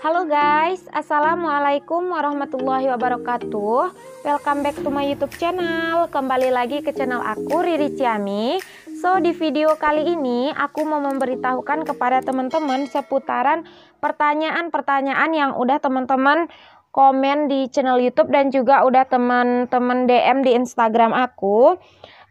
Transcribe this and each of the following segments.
Halo guys, Assalamualaikum warahmatullahi wabarakatuh. Welcome back to my YouTube channel. Kembali lagi ke channel aku, Riri Ciami. So, di video kali ini aku mau memberitahukan kepada teman-teman seputaran pertanyaan-pertanyaan yang udah teman-teman komen di channel YouTube dan juga udah teman-teman DM di Instagram aku.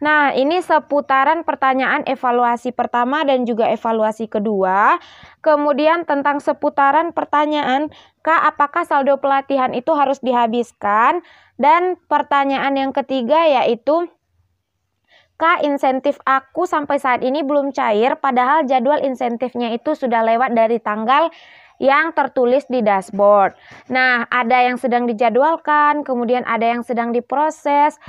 Nah, ini seputaran pertanyaan evaluasi pertama dan juga evaluasi kedua. Kemudian tentang seputaran pertanyaan, Kak, apakah saldo pelatihan itu harus dihabiskan? Dan pertanyaan yang ketiga yaitu, Kak, insentif aku sampai saat ini belum cair, padahal jadwal insentifnya itu sudah lewat dari tanggal yang tertulis di dashboard. Nah, ada yang sedang dijadwalkan, kemudian ada yang sedang diproses,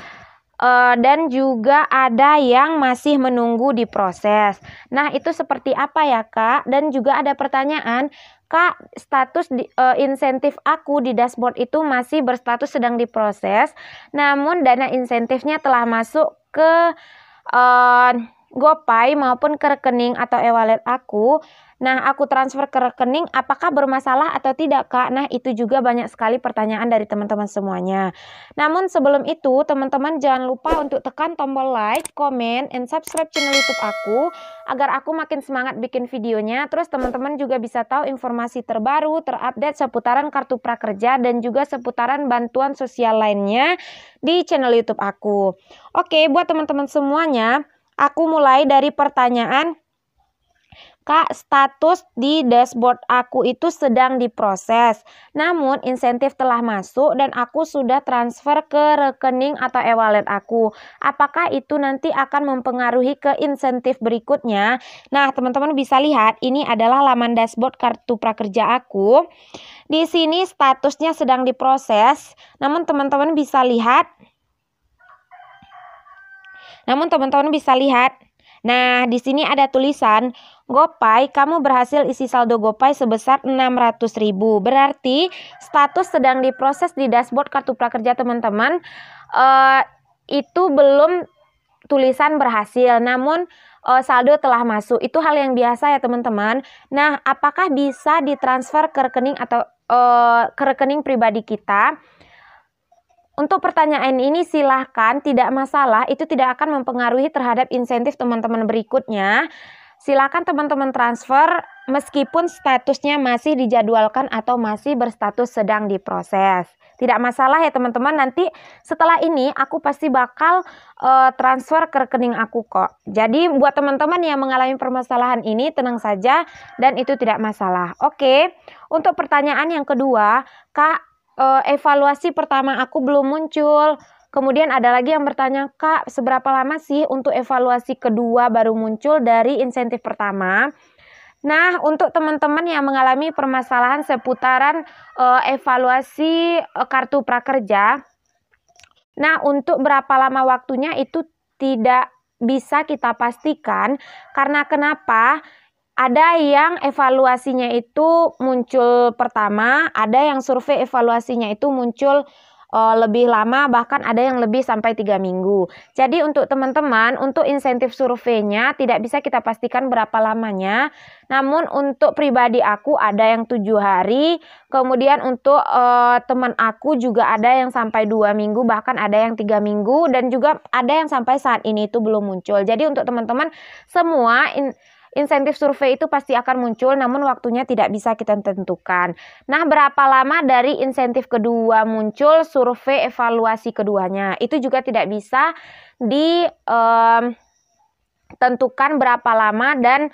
dan juga ada yang masih menunggu diproses. Nah, itu seperti apa ya, Kak? Dan juga ada pertanyaan, Kak, status insentif aku di dashboard itu masih berstatus sedang diproses, namun dana insentifnya telah masuk ke GoPay maupun ke rekening atau e-wallet aku. Nah, aku transfer ke rekening, apakah bermasalah atau tidak, Kak? Nah, itu juga banyak sekali pertanyaan dari teman-teman semuanya. Namun sebelum itu, teman-teman jangan lupa untuk tekan tombol like, comment, and subscribe channel YouTube aku, agar aku makin semangat bikin videonya. Terus teman-teman juga bisa tahu informasi terbaru, terupdate seputaran kartu prakerja, dan juga seputaran bantuan sosial lainnya di channel YouTube aku. Oke, buat teman-teman semuanya, aku mulai dari pertanyaan, Kak, status di dashboard aku itu sedang diproses, namun insentif telah masuk dan aku sudah transfer ke rekening atau e-wallet aku. Apakah itu nanti akan mempengaruhi ke insentif berikutnya? Nah, teman-teman bisa lihat, ini adalah laman dashboard kartu prakerja aku. Di sini statusnya sedang diproses, namun teman-teman bisa lihat. Nah, di sini ada tulisan GoPay, kamu berhasil isi saldo GoPay sebesar 600.000. Berarti status sedang diproses di dashboard kartu prakerja teman-teman. Itu belum tulisan berhasil, namun saldo telah masuk. Itu hal yang biasa ya teman-teman. Nah, apakah bisa ditransfer ke rekening atau ke rekening pribadi kita? Untuk pertanyaan ini silahkan, tidak masalah, itu tidak akan mempengaruhi terhadap insentif teman-teman berikutnya. Silahkan teman-teman transfer meskipun statusnya masih dijadwalkan atau masih berstatus sedang diproses. Tidak masalah ya teman-teman, nanti setelah ini aku pasti bakal transfer ke rekening aku kok. Jadi buat teman-teman yang mengalami permasalahan ini tenang saja dan itu tidak masalah. Oke, untuk pertanyaan yang kedua, Kak, evaluasi pertama aku belum muncul. Kemudian ada lagi yang bertanya, Kak, seberapa lama sih untuk evaluasi kedua baru muncul dari insentif pertama? Nah, untuk teman-teman yang mengalami permasalahan seputaran evaluasi kartu prakerja, nah untuk berapa lama waktunya itu tidak bisa kita pastikan. Karena kenapa? Ada yang evaluasinya itu muncul pertama, ada yang survei evaluasinya itu muncul lebih lama, bahkan ada yang lebih sampai 3 minggu. Jadi untuk teman-teman, untuk insentif surveinya tidak bisa kita pastikan berapa lamanya. Namun untuk pribadi aku ada yang 7 hari, kemudian untuk teman aku juga ada yang sampai 2 minggu, bahkan ada yang 3 minggu, dan juga ada yang sampai saat ini itu belum muncul. Jadi untuk teman-teman semua insentif survei itu pasti akan muncul, namun waktunya tidak bisa kita tentukan. Nah, berapa lama dari insentif kedua muncul survei evaluasi keduanya? Itu juga tidak bisa ditentukan berapa lama dan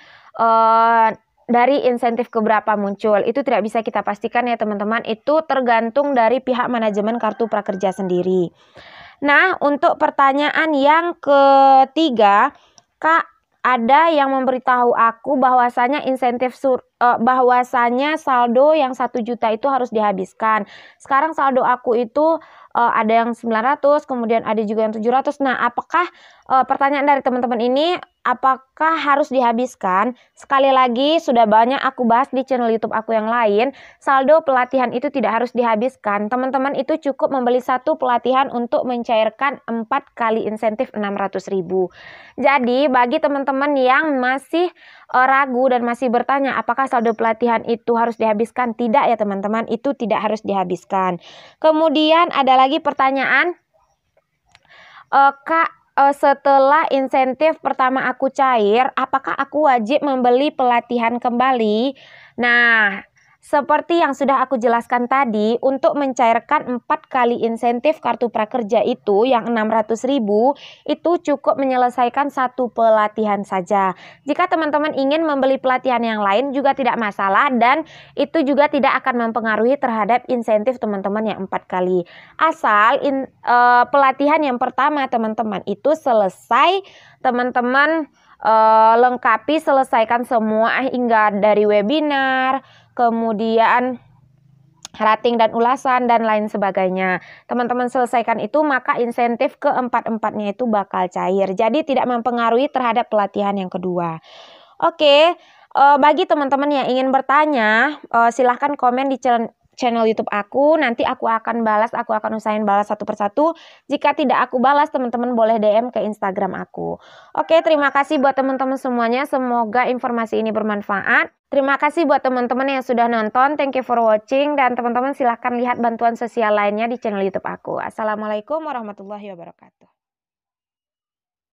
dari insentif keberapa muncul. Itu tidak bisa kita pastikan ya teman-teman. Itu tergantung dari pihak manajemen kartu prakerja sendiri. Nah, untuk pertanyaan yang ketiga, Kak, ada yang memberitahu aku bahwasanya bahwasanya saldo yang 1 juta itu harus dihabiskan. Sekarang saldo aku itu ada yang 900, kemudian ada juga yang 700. Nah, apakah pertanyaan dari teman-teman ini, apakah harus dihabiskan? Sekali lagi, sudah banyak aku bahas di channel YouTube aku yang lain, saldo pelatihan itu tidak harus dihabiskan. Teman-teman itu cukup membeli satu pelatihan untuk mencairkan 4 kali insentif 600.000. Jadi, bagi teman-teman yang masih ragu dan masih bertanya apakah saldo pelatihan itu harus dihabiskan? Tidak ya teman-teman, itu tidak harus dihabiskan. Kemudian ada lagi pertanyaan, Kak, setelah insentif pertama aku cair, apakah aku wajib membeli pelatihan kembali? Nah, seperti yang sudah aku jelaskan tadi, untuk mencairkan 4 kali insentif kartu prakerja itu yang 600.000 itu cukup menyelesaikan satu pelatihan saja. Jika teman-teman ingin membeli pelatihan yang lain juga tidak masalah, dan itu juga tidak akan mempengaruhi terhadap insentif teman-teman yang 4 kali. Asal pelatihan yang pertama teman-teman itu selesai, teman-teman lengkapi, selesaikan semua hingga dari webinar, kemudian rating dan ulasan dan lain sebagainya. Teman-teman selesaikan itu, maka insentif keempat-empatnya itu bakal cair. Jadi tidak mempengaruhi terhadap pelatihan yang kedua. Oke, bagi teman-teman yang ingin bertanya, silahkan komen di channel YouTube aku. Nanti aku akan balas, aku akan usahain balas satu persatu. Jika tidak aku balas, teman-teman boleh DM ke Instagram aku. Oke, terima kasih buat teman-teman semuanya. Semoga informasi ini bermanfaat. Terima kasih buat teman-teman yang sudah nonton. Thank you for watching. Dan teman-teman silahkan lihat bantuan sosial lainnya di channel YouTube aku. Assalamualaikum warahmatullahi wabarakatuh.